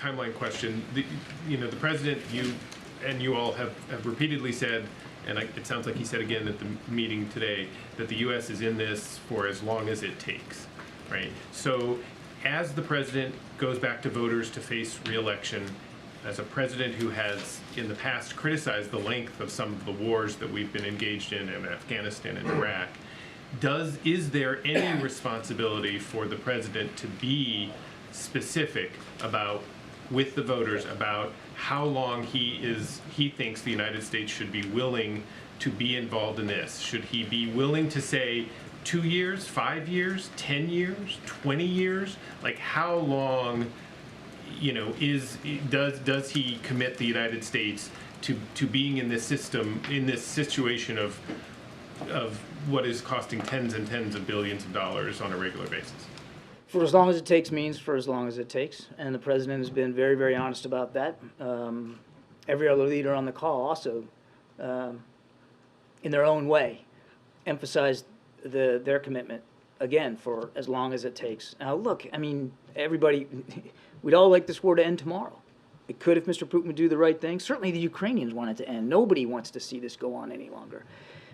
timeline question. The president, you all have repeatedly said, and it sounds like he said again at the meeting today, that the U.S. is in this for as long as it takes, right? So as the president goes back to voters to face re-election, as a president who has in the past criticized the length of some of the wars that we've been engaged in Afghanistan and Iraq, is there any responsibility for the president to be specific about, with the voters, about how long he thinks the United States should be willing to be involved in this? Should he be willing to say 2 years, 5 years, 10 years, 20 years? Like, how long, does he commit the United States to being in this system, in this situation of what is costing tens and tens of billions of dollars on a regular basis? For as long as it takes means for as long as it takes, and the president has been very, very honest about that. Every other leader on the call also, in their own way, emphasized their commitment, again, for as long as it takes. Now, look, I mean, everybody, we'd all like this war to end tomorrow. It could if Mr. Putin would do the right thing. Certainly the Ukrainians want it to end. Nobody wants to see this go on any longer.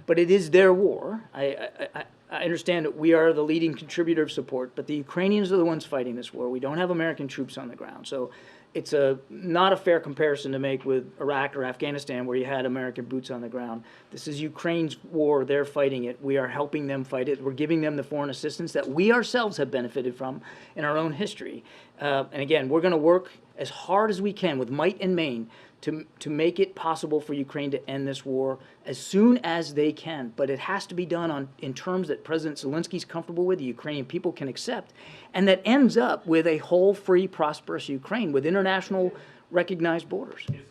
But it is their war. I understand that we are the leading contributor of support, but the Ukrainians are the ones fighting this war. We don't have American troops on the ground. So it's not a fair comparison to make with Iraq or Afghanistan, where you had American boots on the ground. This is Ukraine's war. They're fighting it. We are helping them fight it. We're giving them the foreign assistance that we ourselves have benefited from in our own history. And again, we're going to work as hard as we can with might and main to make it possible for Ukraine to end this war as soon as they can. But it has to be done in terms that President Zelensky's comfortable with, the Ukrainian people can accept, and that ends up with a whole, free, prosperous Ukraine with international recognized borders.